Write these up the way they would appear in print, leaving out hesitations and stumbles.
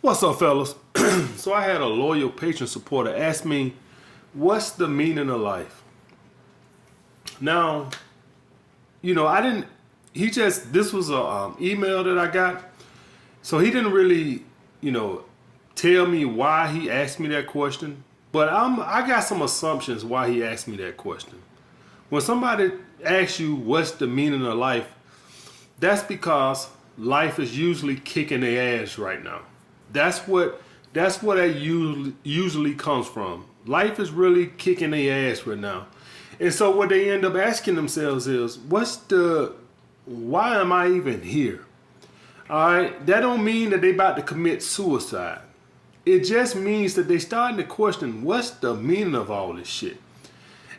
What's up, fellas? So I had a loyal patron supporter ask me, what's the meaning of life? Now, I didn't, this was a email that I got. So he didn't really, tell me why he asked me that question. But I got some assumptions why he asked me that question. When somebody asks you what's the meaning of life, that's because life is usually kicking their ass right now. That's what that usually comes from. Life is really kicking their ass right now. And so what they end up asking themselves is, why am I even here? All right, that don't mean that they about to commit suicide. It just means that they starting to question, what's the meaning of all this shit?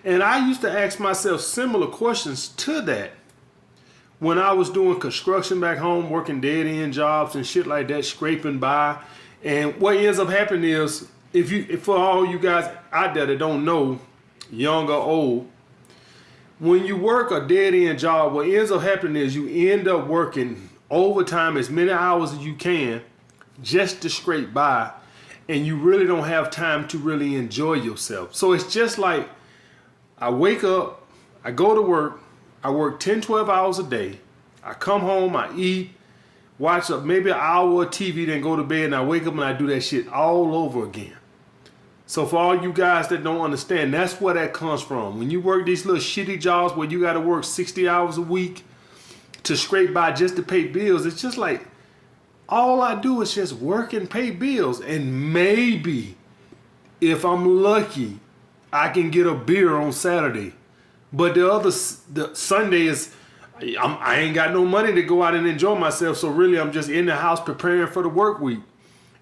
And I used to ask myself similar questions to that when I was doing construction back home, working dead end jobs and shit like that, scraping by. And what ends up happening is, if for all you guys out there that don't know, young or old, when you work a dead end job, what ends up happening is you end up working overtime as many hours as you can just to scrape by, and you really don't have time to really enjoy yourself. So it's just like, I wake up, I go to work, I work 10, 12 hours a day. I come home, I eat, watch maybe an hour of TV, then go to bed, and I wake up and I do that shit all over again. So for all you guys that don't understand, that's where that comes from. When you work these little shitty jobs where you got to work 60 hours a week to scrape by just to pay bills, it's just like, all I do is just work and pay bills. And maybe, if I'm lucky, I can get a beer on Saturday. But the Sunday is, I ain't got no money to go out and enjoy myself. So really, I'm just in the house preparing for the work week.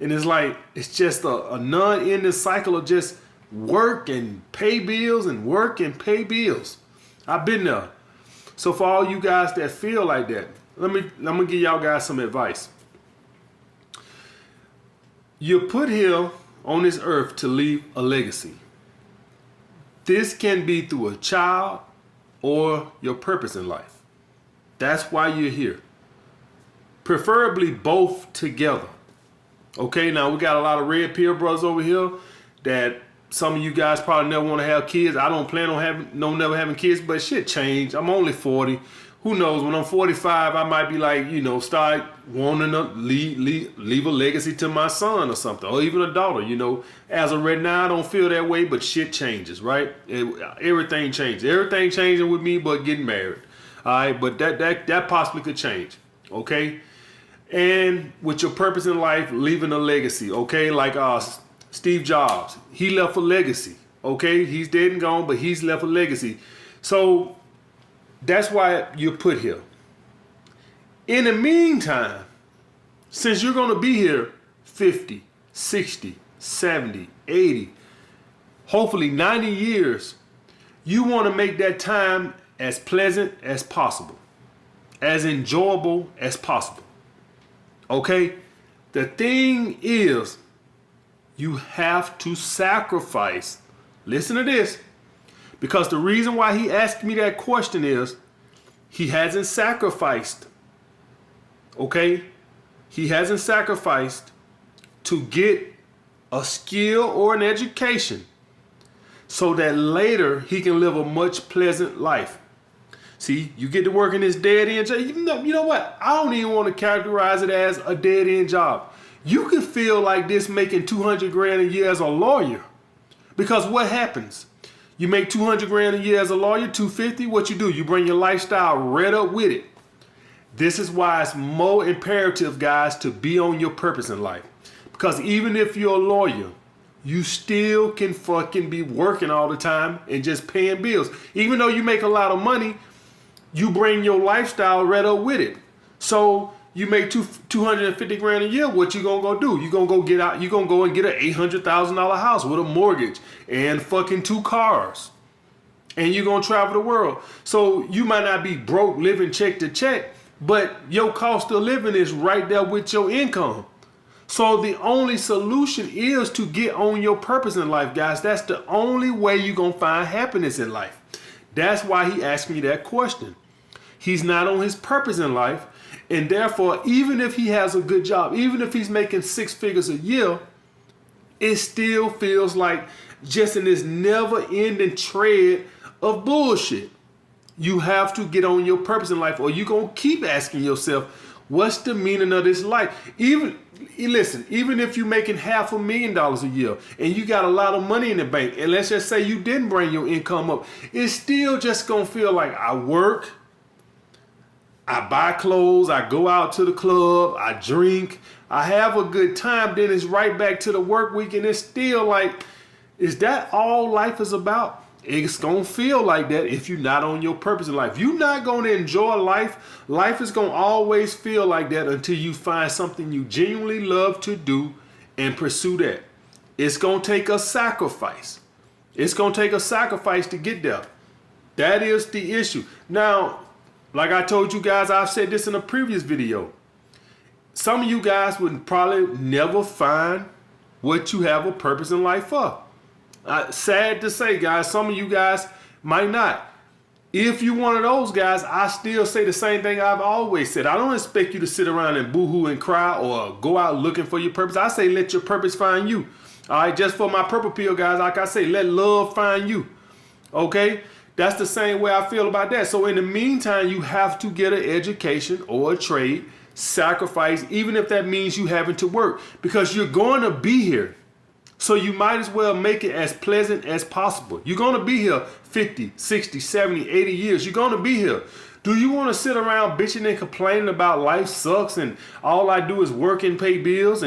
And it's like, it's just a non-ending cycle of just work and pay bills and work and pay bills. I've been there. So for all you guys that feel like that, let me give y'all guys some advice. You're put here on this earth to leave a legacy. This can be through a child or your purpose in life. That's why you're here. Preferably both together. Okay, now we got a lot of red pill brothers over here that some of you guys probably never want to have kids. I don't plan on never having kids, but shit changed. I'm only 40. Who knows? When I'm 45, I might be like, start wanting to leave a legacy to my son or something, or even a daughter. As of right now, I don't feel that way, but shit changes, right? Everything changes. Everything changing with me, but getting married. All right, but that possibly could change. Okay. And with your purpose in life, leaving a legacy, okay? Like Steve Jobs, he left a legacy, okay? He's dead and gone, but he's left a legacy. So that's why you're put here. In the meantime, since you're going to be here 50, 60, 70, 80, hopefully 90 years, you want to make that time as pleasant as possible, as enjoyable as possible. Okay, the thing is, you have to sacrifice. Listen to this, because the reason why he asked me that question is he hasn't sacrificed. Okay, he hasn't sacrificed to get a skill or an education so that later he can live a much pleasant life. See, you get to work in this dead-end job. You know what? I don't even want to characterize it as a dead-end job. You could feel like this making 200 grand a year as a lawyer. Because what happens? You make 200 grand a year as a lawyer, 250, what you do? You bring your lifestyle right up with it. This is why it's more imperative, guys, to be on your purpose in life. Because even if you're a lawyer, you still can fucking be working all the time and just paying bills. Even though you make a lot of money, you bring your lifestyle right up with it. So you make 250 grand a year. What you gonna go do? You gonna go get out? You gonna go and get an $800,000 house with a mortgage and fucking 2 cars, and you gonna travel the world. So you might not be broke, living check to check, but your cost of living is right there with your income. So the only solution is to get on your purpose in life, guys. That's the only way you're gonna find happiness in life. That's why he asked me that question. He's not on his purpose in life. And therefore, even if he has a good job, even if he's making 6 figures a year, it still feels like just in this never-ending tread of bullshit. You have to get on your purpose in life, or you're going to keep asking yourself, what's the meaning of this life? Even if you're making $500,000 a year and you got a lot of money in the bank, and let's just say you didn't bring your income up, it's still just going to feel like I work, I buy clothes, I go out to the club, I drink, I have a good time, then it's right back to the work week, and it's still like, is that all life is about? It's going to feel like that if you're not on your purpose in life. You're not going to enjoy life. Life is going to always feel like that until you find something you genuinely love to do and pursue that. It's going to take a sacrifice. It's going to take a sacrifice to get there. That is the issue. Now, like I told you guys, I've said this in a previous video. Some of you guys would probably never find what you have a purpose in life for. Sad to say, guys, some of you guys might not. If you're one of those guys, I still say the same thing I've always said. I don't expect you to sit around and boo-hoo and cry or go out looking for your purpose. I say let your purpose find you. All right, just for my purple pill guys, like I say, let love find you. Okay? That's the same way I feel about that. So in the meantime, you have to get an education or a trade, sacrifice, even if that means you having to work, because you're going to be here. So you might as well make it as pleasant as possible. You're going to be here 50, 60, 70, 80 years. You're going to be here. Do you want to sit around bitching and complaining about life sucks and all I do is work and pay bills?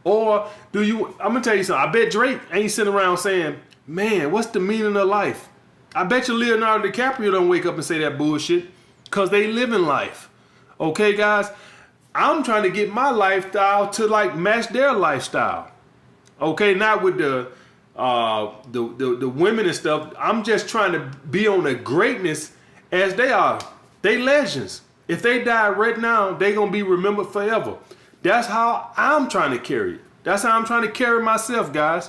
Or do you, I'm going to tell you something. I bet Drake ain't sitting around saying, man, what's the meaning of life? I bet you Leonardo DiCaprio don't wake up and say that bullshit, because they live in life. Okay, guys? I'm trying to get my lifestyle to like match their lifestyle. Okay, not with the women and stuff. I'm just trying to be on the greatness as they are. They legends. If they die right now, they gonna be remembered forever. That's how I'm trying to carry it. That's how I'm trying to carry myself, guys.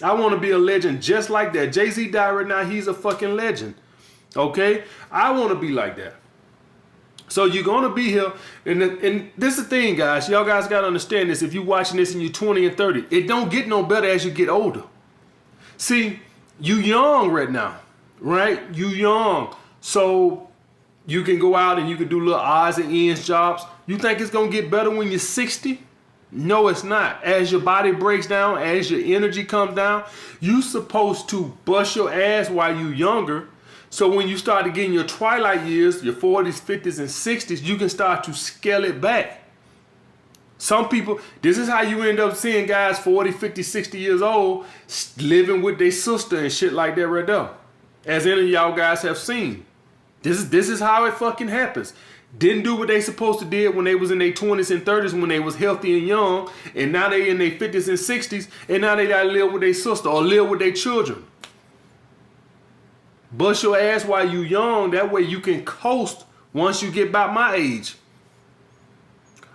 I want to be a legend just like that. Jay-Z died right now. He's a fucking legend. Okay, I want to be like that. So you're going to be here, and this is the thing, guys. Y'all guys got to understand this. If you're watching this and you're 20 and 30, it don't get no better as you get older. See, you young right now, right? You young. So you can go out and you can do little odds and ends jobs. You think it's going to get better when you're 60? No, it's not. As your body breaks down, as your energy comes down, you're supposed to bust your ass while you're younger. So when you start to get in your twilight years, your 40s, 50s, and 60s, you can start to scale it back. Some people, this is how you end up seeing guys 40, 50, 60 years old living with their sister and shit like that right there. As any of y'all guys have seen. This is how it fucking happens. Didn't do what they supposed to did when they was in their 20s and 30s when they was healthy and young, and now they in their 50s and 60s, and now they gotta live with their sister or live with their children. Bust your ass while you young, that way you can coast once you get about my age.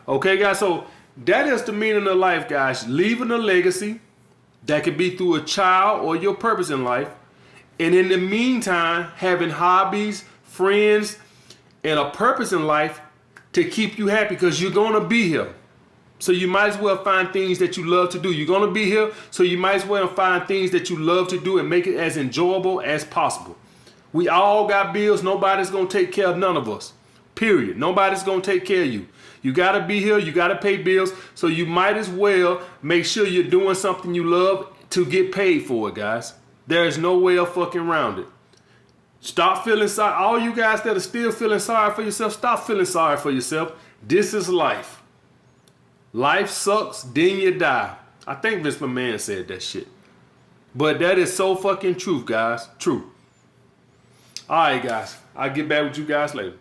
Okay, guys, so that is the meaning of life, guys. Leaving a legacy that could be through a child or your purpose in life, and in the meantime, having hobbies, friends, and a purpose in life to keep you happy, because you're going to be here. So you might as well find things that you love to do. You're going to be here, so you might as well find things that you love to do and make it as enjoyable as possible. We all got bills. Nobody's going to take care of none of us. Period. Nobody's going to take care of you. You got to be here. You got to pay bills. So you might as well make sure you're doing something you love to get paid for it, guys. There's no way of fucking around it. Stop feeling sorry. All you guys that are still feeling sorry for yourself, stop feeling sorry for yourself. This is life. Life sucks, then you die. I think Vince McMahon said that shit. But that is so fucking true, guys. True. All right, guys. I'll get back with you guys later.